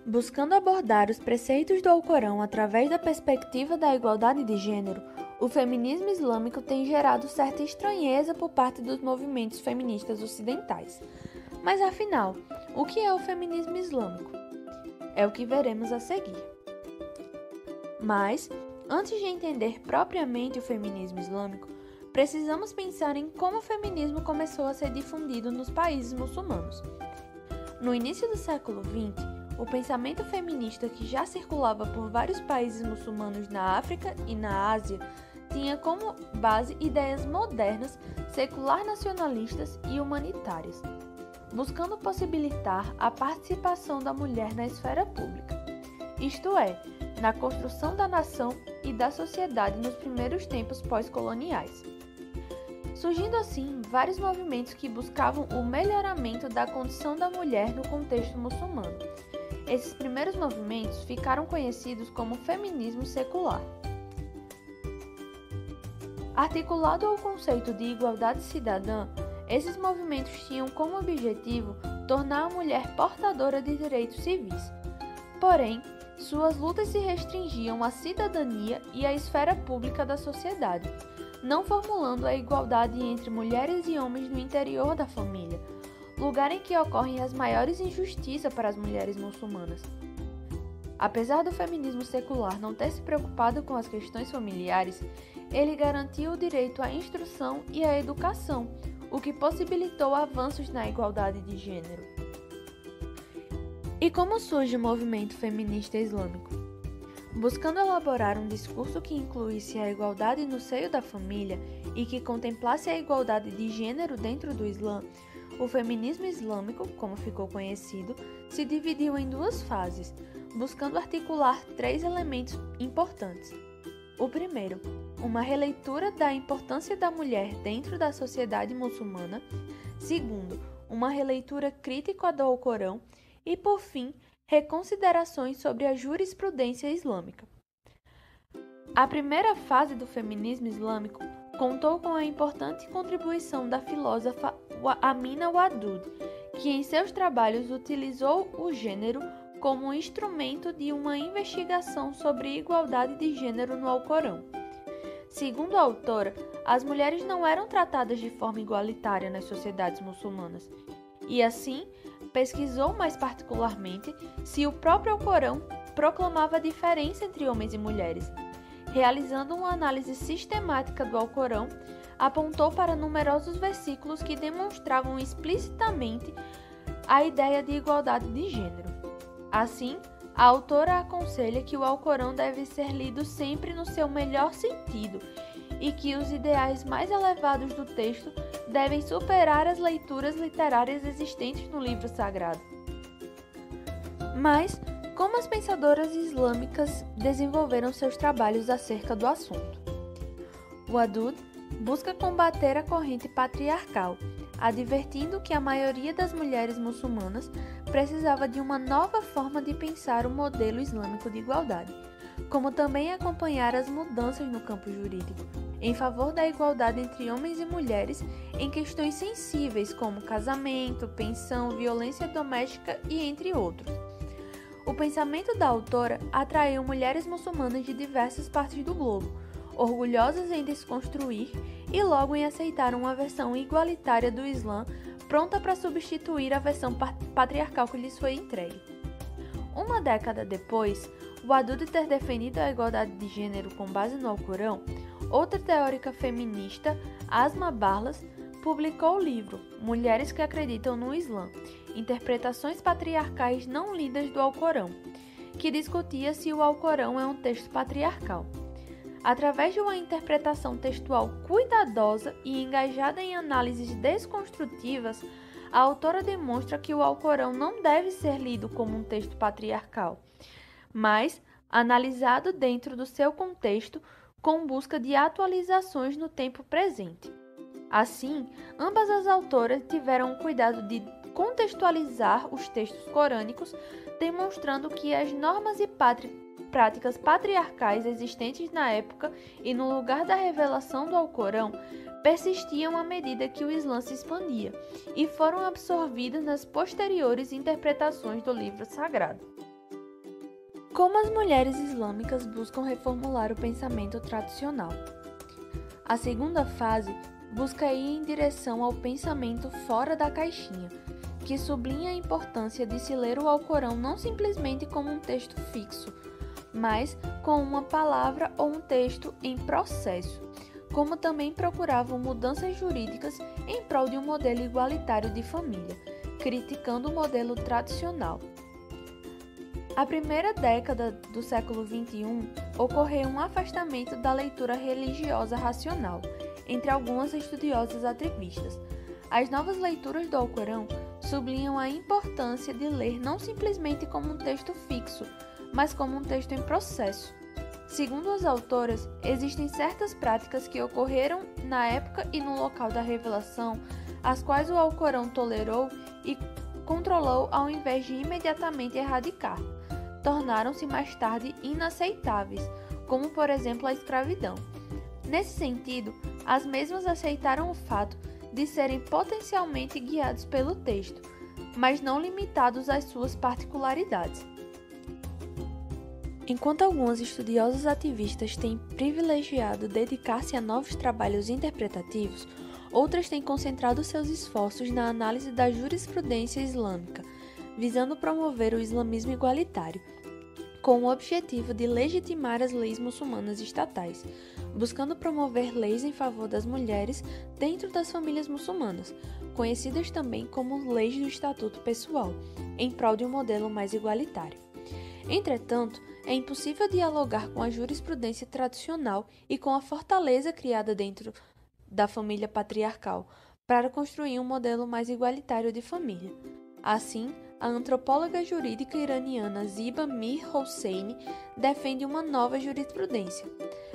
Buscando abordar os preceitos do Alcorão através da perspectiva da igualdade de gênero, o feminismo islâmico tem gerado certa estranheza por parte dos movimentos feministas ocidentais. Mas afinal, o que é o feminismo islâmico? É o que veremos a seguir. Mas, antes de entender propriamente o feminismo islâmico, precisamos pensar em como o feminismo começou a ser difundido nos países muçulmanos. No início do século XX, o pensamento feminista que já circulava por vários países muçulmanos na África e na Ásia tinha como base ideias modernas, secular-nacionalistas e humanitárias, buscando possibilitar a participação da mulher na esfera pública, isto é, na construção da nação e da sociedade nos primeiros tempos pós-coloniais. Surgindo assim vários movimentos que buscavam o melhoramento da condição da mulher no contexto muçulmano. Esses primeiros movimentos ficaram conhecidos como feminismo secular. Articulado ao conceito de igualdade cidadã, esses movimentos tinham como objetivo tornar a mulher portadora de direitos civis. Porém, suas lutas se restringiam à cidadania e à esfera pública da sociedade, não formulando a igualdade entre mulheres e homens no interior da família, lugar em que ocorrem as maiores injustiças para as mulheres muçulmanas. Apesar do feminismo secular não ter se preocupado com as questões familiares, ele garantiu o direito à instrução e à educação, o que possibilitou avanços na igualdade de gênero. E como surge o movimento feminista islâmico? Buscando elaborar um discurso que incluísse a igualdade no seio da família e que contemplasse a igualdade de gênero dentro do Islã, o feminismo islâmico, como ficou conhecido, se dividiu em duas fases, buscando articular três elementos importantes. O primeiro, uma releitura da importância da mulher dentro da sociedade muçulmana. Segundo, uma releitura crítica do Alcorão. E, por fim, reconsiderações sobre a jurisprudência islâmica. A primeira fase do feminismo islâmico contou com a importante contribuição da filósofa Amina Wadud, que em seus trabalhos utilizou o gênero como instrumento de uma investigação sobre igualdade de gênero no Alcorão. Segundo a autora, as mulheres não eram tratadas de forma igualitária nas sociedades muçulmanas, e assim pesquisou mais particularmente se o próprio Alcorão proclamava a diferença entre homens e mulheres. Realizando uma análise sistemática do Alcorão, apontou para numerosos versículos que demonstravam explicitamente a ideia de igualdade de gênero. Assim, a autora aconselha que o Alcorão deve ser lido sempre no seu melhor sentido e que os ideais mais elevados do texto devem superar as leituras literárias existentes no livro sagrado. Mas, como as pensadoras islâmicas desenvolveram seus trabalhos acerca do assunto? Wadud busca combater a corrente patriarcal, advertindo que a maioria das mulheres muçulmanas precisava de uma nova forma de pensar o modelo islâmico de igualdade, como também acompanhar as mudanças no campo jurídico, em favor da igualdade entre homens e mulheres em questões sensíveis como casamento, pensão, violência doméstica e entre outros. O pensamento da autora atraiu mulheres muçulmanas de diversas partes do globo, orgulhosas em desconstruir e logo em aceitar uma versão igualitária do Islã, pronta para substituir a versão patriarcal que lhes foi entregue. Uma década depois, Wadud ter defendido a igualdade de gênero com base no Alcorão, outra teórica feminista, Asma Barlas, publicou o livro Mulheres que Acreditam no Islã, Interpretações Patriarcais Não Lidas do Alcorão, que discutia se o Alcorão é um texto patriarcal. Através de uma interpretação textual cuidadosa e engajada em análises desconstrutivas, a autora demonstra que o Alcorão não deve ser lido como um texto patriarcal, mas analisado dentro do seu contexto com busca de atualizações no tempo presente. Assim, ambas as autoras tiveram o cuidado de contextualizar os textos corânicos, demonstrando que as normas e práticas patriarcais existentes na época e no lugar da revelação do Alcorão persistiam à medida que o Islã se expandia e foram absorvidas nas posteriores interpretações do livro sagrado. Como as mulheres islâmicas buscam reformular o pensamento tradicional? A segunda fase busca ir em direção ao pensamento fora da caixinha, que sublinha a importância de se ler o Alcorão não simplesmente como um texto fixo, mas com uma palavra ou um texto em processo, como também procuravam mudanças jurídicas em prol de um modelo igualitário de família, criticando o modelo tradicional. A primeira década do século XXI ocorreu um afastamento da leitura religiosa racional entre algumas estudiosas ativistas. As novas leituras do Alcorão sublinham a importância de ler não simplesmente como um texto fixo, mas como um texto em processo. Segundo as autoras, existem certas práticas que ocorreram na época e no local da revelação, as quais o Alcorão tolerou e controlou ao invés de imediatamente erradicar. Tornaram-se mais tarde inaceitáveis, como por exemplo a escravidão. Nesse sentido, as mesmas aceitaram o fato de serem potencialmente guiados pelo texto, mas não limitados às suas particularidades. Enquanto algumas estudiosas ativistas têm privilegiado dedicar-se a novos trabalhos interpretativos, outras têm concentrado seus esforços na análise da jurisprudência islâmica, visando promover o islamismo igualitário, com o objetivo de legitimar as leis muçulmanas estatais, buscando promover leis em favor das mulheres dentro das famílias muçulmanas, conhecidas também como leis do Estatuto Pessoal, em prol de um modelo mais igualitário. Entretanto, é impossível dialogar com a jurisprudência tradicional e com a fortaleza criada dentro da família patriarcal para construir um modelo mais igualitário de família. Assim, a antropóloga jurídica iraniana Ziba Mir Hosseini defende uma nova jurisprudência,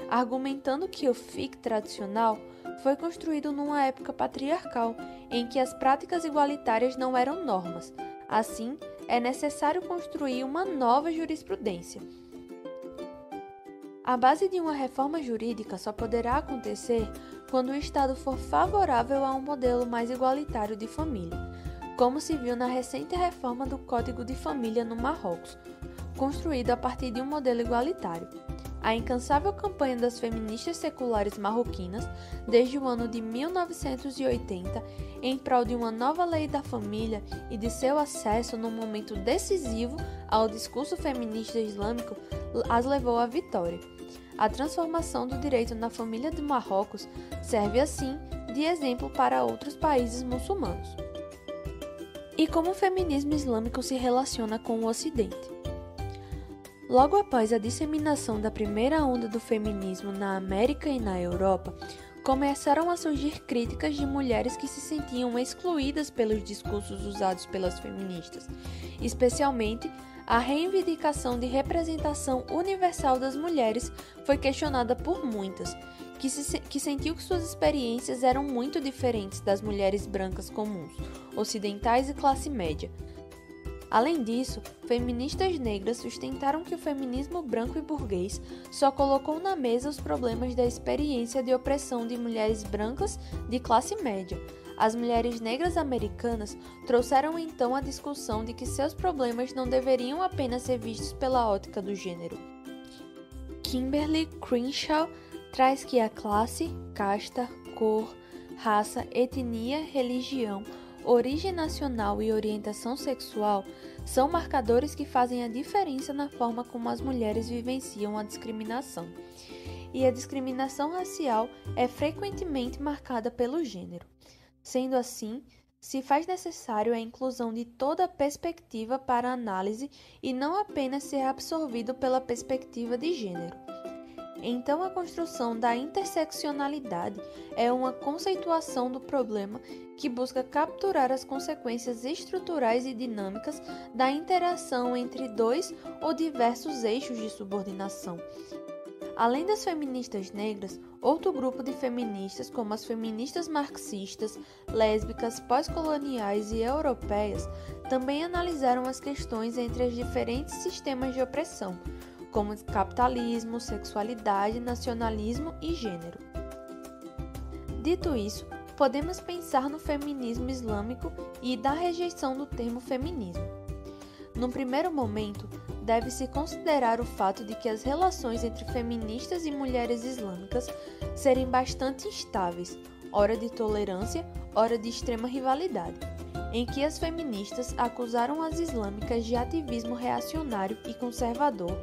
argumentando que o fiqh tradicional foi construído numa época patriarcal em que as práticas igualitárias não eram normas. Assim, é necessário construir uma nova jurisprudência. A base de uma reforma jurídica só poderá acontecer quando o Estado for favorável a um modelo mais igualitário de família, como se viu na recente reforma do Código de Família no Marrocos, construído a partir de um modelo igualitário. A incansável campanha das feministas seculares marroquinas, desde o ano de 1980, em prol de uma nova lei da família e de seu acesso num momento decisivo ao discurso feminista islâmico, as levou à vitória. A transformação do direito na família de Marrocos serve, assim, de exemplo para outros países muçulmanos. E como o feminismo islâmico se relaciona com o Ocidente? Logo após a disseminação da primeira onda do feminismo na América e na Europa, começaram a surgir críticas de mulheres que se sentiam excluídas pelos discursos usados pelas feministas, especialmente a reivindicação de representação universal das mulheres foi questionada por muitas, que sentiu que suas experiências eram muito diferentes das mulheres brancas comuns, ocidentais e classe média. Além disso, feministas negras sustentaram que o feminismo branco e burguês só colocou na mesa os problemas da experiência de opressão de mulheres brancas de classe média. As mulheres negras americanas trouxeram então a discussão de que seus problemas não deveriam apenas ser vistos pela ótica do gênero. Kimberly Crenshaw traz que a classe, casta, cor, raça, etnia, religião, origem nacional e orientação sexual são marcadores que fazem a diferença na forma como as mulheres vivenciam a discriminação. E a discriminação racial é frequentemente marcada pelo gênero. Sendo assim, se faz necessário a inclusão de toda a perspectiva para a análise e não apenas ser absorvido pela perspectiva de gênero. Então, a construção da interseccionalidade é uma conceituação do problema que busca capturar as consequências estruturais e dinâmicas da interação entre dois ou diversos eixos de subordinação. Além das feministas negras, outro grupo de feministas, como as feministas marxistas, lésbicas, pós-coloniais e europeias, também analisaram as questões entre os diferentes sistemas de opressão, como capitalismo, sexualidade, nacionalismo e gênero. Dito isso, podemos pensar no feminismo islâmico e da rejeição do termo feminismo. No primeiro momento, deve-se considerar o fato de que as relações entre feministas e mulheres islâmicas serem bastante instáveis, ora de tolerância, ora de extrema rivalidade, em que as feministas acusaram as islâmicas de ativismo reacionário e conservador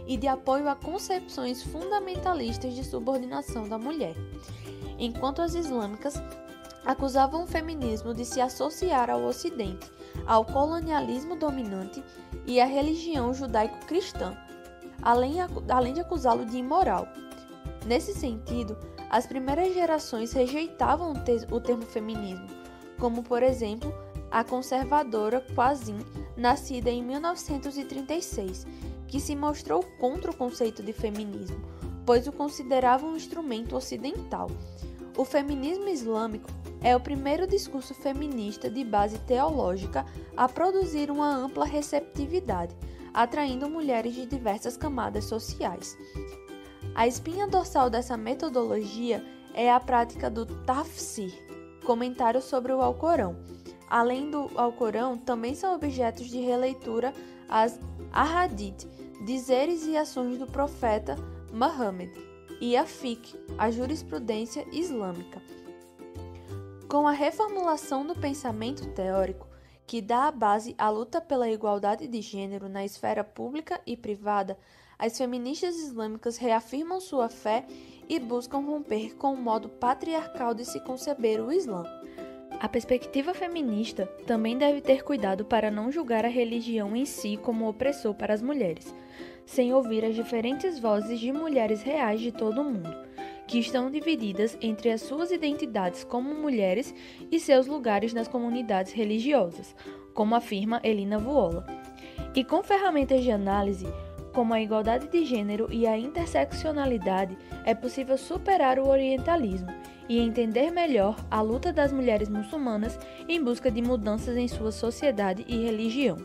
e de apoio a concepções fundamentalistas de subordinação da mulher, enquanto as islâmicas acusavam o feminismo de se associar ao Ocidente, ao colonialismo dominante e à religião judaico-cristã, além de acusá-lo de imoral. Nesse sentido, as primeiras gerações rejeitavam o termo feminismo, como, por exemplo, a conservadora Qazvin, nascida em 1936, que se mostrou contra o conceito de feminismo, pois o considerava um instrumento ocidental. O feminismo islâmico é o primeiro discurso feminista de base teológica a produzir uma ampla receptividade, atraindo mulheres de diversas camadas sociais. A espinha dorsal dessa metodologia é a prática do tafsir, comentário sobre o Alcorão. Além do Alcorão, também são objetos de releitura as ahadith, dizeres e ações do profeta Muhammad, e a fiqh, a jurisprudência islâmica. Com a reformulação do pensamento teórico, que dá a base à luta pela igualdade de gênero na esfera pública e privada, as feministas islâmicas reafirmam sua fé e buscam romper com o modo patriarcal de se conceber o Islã. A perspectiva feminista também deve ter cuidado para não julgar a religião em si como opressor para as mulheres, sem ouvir as diferentes vozes de mulheres reais de todo o mundo, que estão divididas entre as suas identidades como mulheres e seus lugares nas comunidades religiosas, como afirma Elina Vuola. E com ferramentas de análise, como a igualdade de gênero e a interseccionalidade, é possível superar o orientalismo e entender melhor a luta das mulheres muçulmanas em busca de mudanças em sua sociedade e religião.